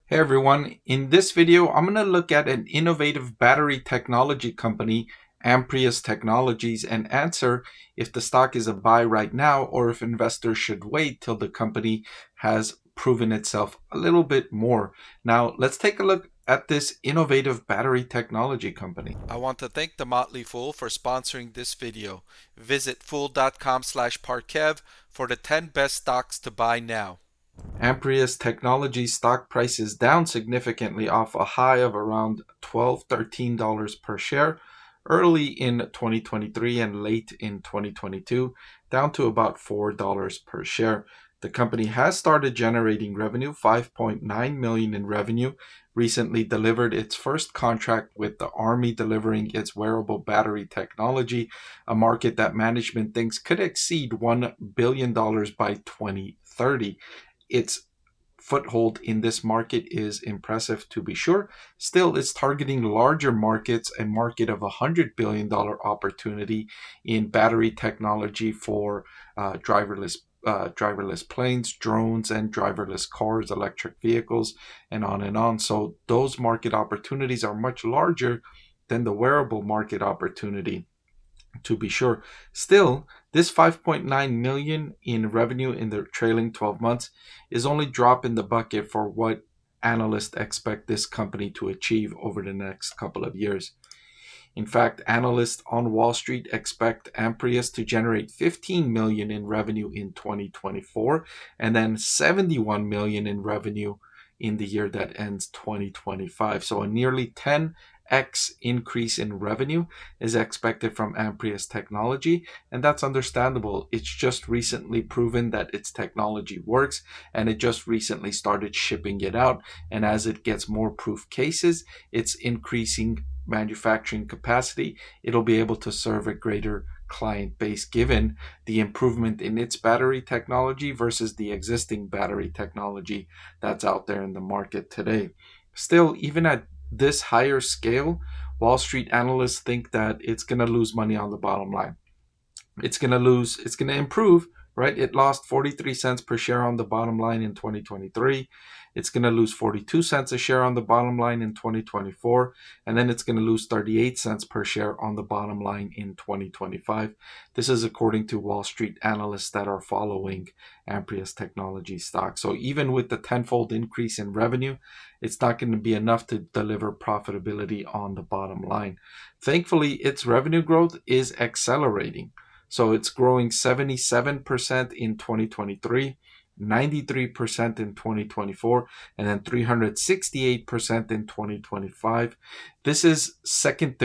Hey everyone, in this video I'm going to look at an innovative battery technology company, Amprius Technologies, and answer if the stock is a buy right now or if investors should wait till the company has proven itself a little bit more. Now let's take a look at this innovative battery technology company. I want to thank the Motley Fool for sponsoring this video. Visit fool.com/Parkev for the 10 best stocks to buy now. Amprius Technology stock price is down significantly off a high of around $12, $13 per share early in 2023 and late in 2022, down to about $4 per share. The company has started generating revenue, $5.9 million in revenue, recently delivered its first contract with the Army, delivering its wearable battery technology, a market that management thinks could exceed $1 billion by 2030. Its foothold in this market is impressive, to be sure. Still, it's targeting larger markets, a market of $100 billion opportunity in battery technology for driverless planes, drones, and driverless cars, electric vehicles, and on and on. So those market opportunities are much larger than the wearable market opportunity, to be sure. Still, this 5.9 million in revenue in the trailing 12 months is only drop in the bucket for what analysts expect this company to achieve over the next couple of years. In fact, analysts on Wall Street expect Amprius to generate 15 million in revenue in 2024 and then 71 million in revenue in the year that ends 2025. So a nearly 10x increase in revenue is expected from Amprius Technology, and that's understandable. It's just recently proven that its technology works, and it just recently started shipping it out, and as it gets more proof cases, it's increasing manufacturing capacity. It'll be able to serve a greater client base given the improvement in its battery technology versus the existing battery technology that's out there in the market today. Still, even at this higher scale, Wall Street analysts think that it's going to lose money on the bottom line. It's going to improve, right? It lost 43 cents per share on the bottom line in 2023. It's going to lose 42 cents a share on the bottom line in 2024. And then it's going to lose 38 cents per share on the bottom line in 2025. This is according to Wall Street analysts that are following Amprius Technology stock. So even with the tenfold increase in revenue, it's not going to be enough to deliver profitability on the bottom line. Thankfully, its revenue growth is accelerating. So it's growing 77% in 2023, 93% in 2024, and then 368% in 2025. This is second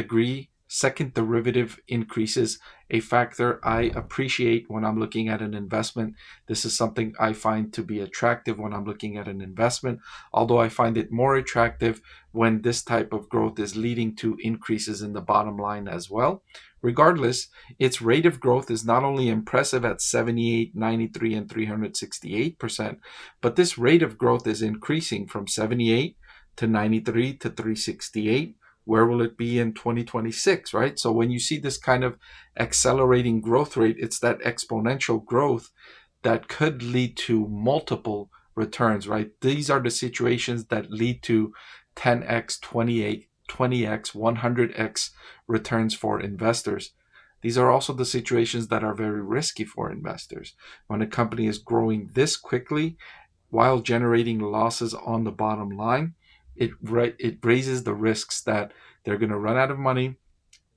derivative increases, a factor I appreciate when I'm looking at an investment. This is something I find to be attractive when I'm looking at an investment, although I find it more attractive when this type of growth is leading to increases in the bottom line as well. Regardless, its rate of growth is not only impressive at 78, 93, and 368%, but this rate of growth is increasing from 78 to 93 to 368. Where will it be in 2026, right? So when you see this kind of accelerating growth rate, it's that exponential growth that could lead to multiple returns, right? These are the situations that lead to 10x, 20x, 100x returns for investors. These are also the situations that are very risky for investors. When a company is growing this quickly while generating losses on the bottom line, it raises the risks that they're going to run out of money.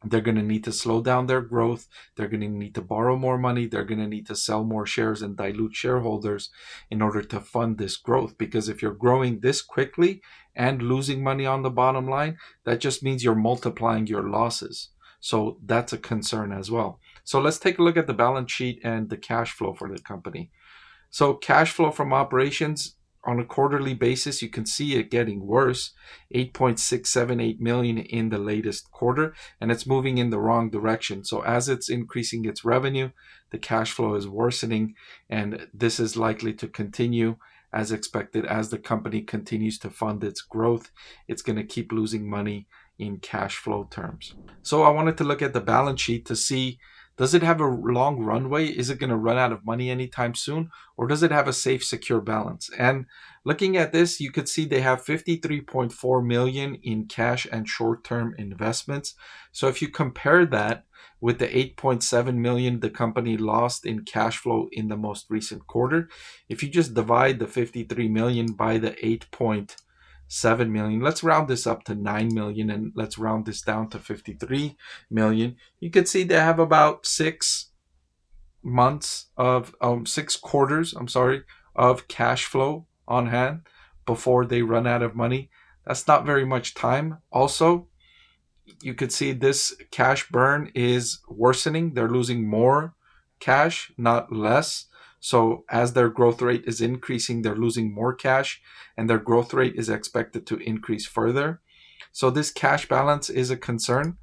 They're going to need to slow down their growth. They're going to need to borrow more money. They're going to need to sell more shares and dilute shareholders in order to fund this growth. Because if you're growing this quickly and losing money on the bottom line, that just means you're multiplying your losses. So that's a concern as well. So let's take a look at the balance sheet and the cash flow for the company. So cash flow from operations on a quarterly basis, you can see it getting worse, 8.678 million in the latest quarter, and it's moving in the wrong direction. So as it's increasing its revenue, the cash flow is worsening, and this is likely to continue as expected. As the company continues to fund its growth, it's going to keep losing money in cash flow terms. So I wanted to look at the balance sheet to see Does it have a long runway? Is it going to run out of money anytime soon? Or does it have a safe, secure balance? And looking at this, you could see they have 53.4 million in cash and short-term investments. So if you compare that with the 8.7 million the company lost in cash flow in the most recent quarter, if you just divide the 53 million by the 8.7 million, let's round this up to 9 million and let's round this down to 53 million, you could see they have about 6 quarters of cash flow on hand before they run out of money. That's not very much time. Also, you could see this cash burn is worsening. They're losing more cash, not less. So as their growth rate is increasing, they're losing more cash, and their growth rate is expected to increase further. So this cash balance is a concern.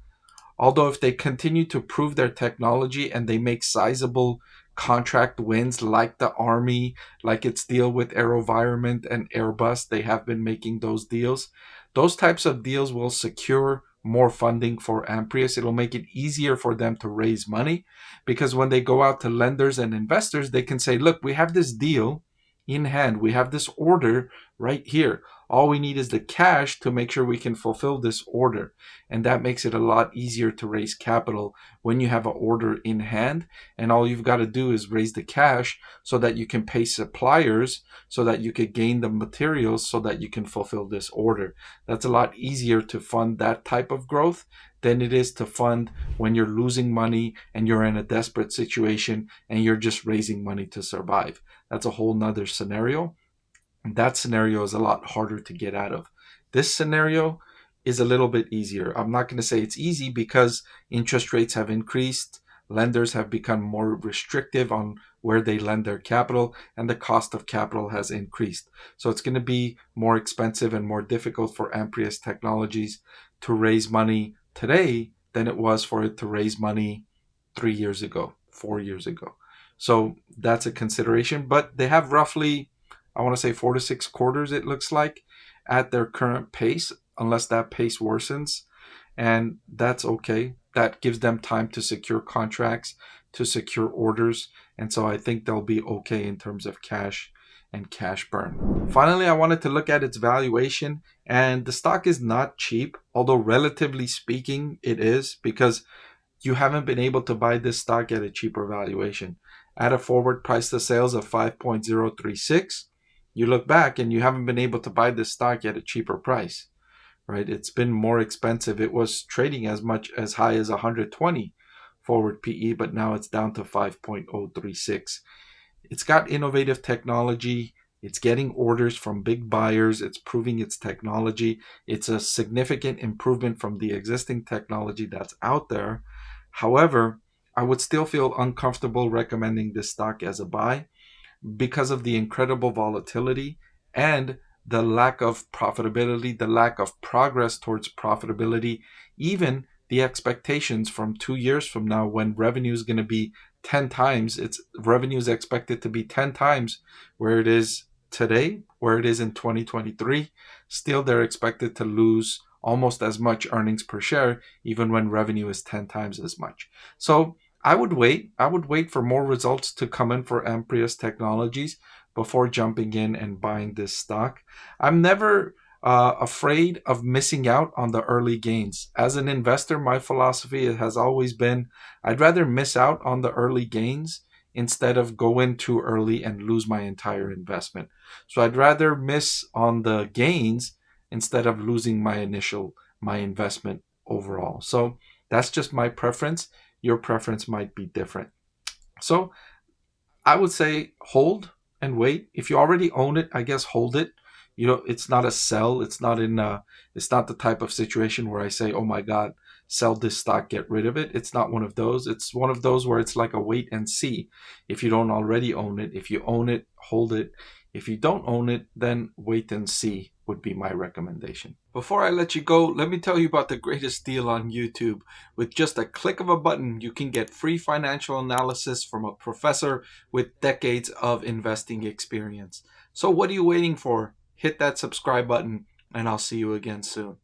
Although if they continue to prove their technology and they make sizable contract wins like the Army, like its deal with AeroVironment and Airbus, they have been making those deals. Those types of deals will secure more funding for Amprius. It'll make it easier for them to raise money, because when they go out to lenders and investors, they can say, look, we have this deal in hand. We have this order right here. All we need is the cash to make sure we can fulfill this order. And that makes it a lot easier to raise capital when you have an order in hand. And all you've got to do is raise the cash so that you can pay suppliers, so that you could gain the materials, so that you can fulfill this order. That's a lot easier to fund that type of growth than it is to fund when you're losing money and you're in a desperate situation and you're just raising money to survive. That's a whole nother scenario. That scenario is a lot harder to get out of. This scenario is a little bit easier. I'm not going to say it's easy because interest rates have increased, lenders have become more restrictive on where they lend their capital, and the cost of capital has increased. So it's going to be more expensive and more difficult for Amprius Technologies to raise money today than it was for it to raise money 3 years ago, 4 years ago. So that's a consideration, but they have roughly, I want to say 4 to 6 quarters, it looks like, at their current pace, unless that pace worsens. And that's okay. That gives them time to secure contracts, to secure orders. And so I think they'll be okay in terms of cash and cash burn. Finally, I wanted to look at its valuation. And the stock is not cheap, although relatively speaking it is, because you haven't been able to buy this stock at a cheaper valuation. At a forward price to sales of 5.036, you look back and you haven't been able to buy this stock at a cheaper price, right? It's been more expensive. It was trading as much as high as 120 forward PE, but now it's down to 5.036. It's got innovative technology. It's getting orders from big buyers. It's proving its technology. It's a significant improvement from the existing technology that's out there. However, I would still feel uncomfortable recommending this stock as a buy because of the incredible volatility and the lack of profitability, the lack of progress towards profitability, even the expectations from 2 years from now when revenue is going to be 10 times, its revenue is expected to be 10 times where it is today, where it is in 2023. Still, they're expected to lose almost as much earnings per share, even when revenue is 10 times as much. So I would wait for more results to come in for Amprius Technologies before jumping in and buying this stock. I'm never afraid of missing out on the early gains. As an investor, my philosophy has always been I'd rather miss out on the early gains instead of go in too early and lose my entire investment. So I'd rather miss on the gains instead of losing my investment overall. So that's just my preference. Your preference might be different. So I would say hold and wait. If you already own it, I guess hold it. You know, it's not a sell. It's not the type of situation where I say, oh my God, sell this stock, get rid of it. It's not one of those. It's one of those where it's like a wait and see. If you don't already own it, if you own it, hold it. If you don't own it, then wait and see would be my recommendation. Before I let you go, let me tell you about the greatest deal on YouTube. With just a click of a button, you can get free financial analysis from a professor with decades of investing experience. So what are you waiting for? Hit that subscribe button, and I'll see you again soon.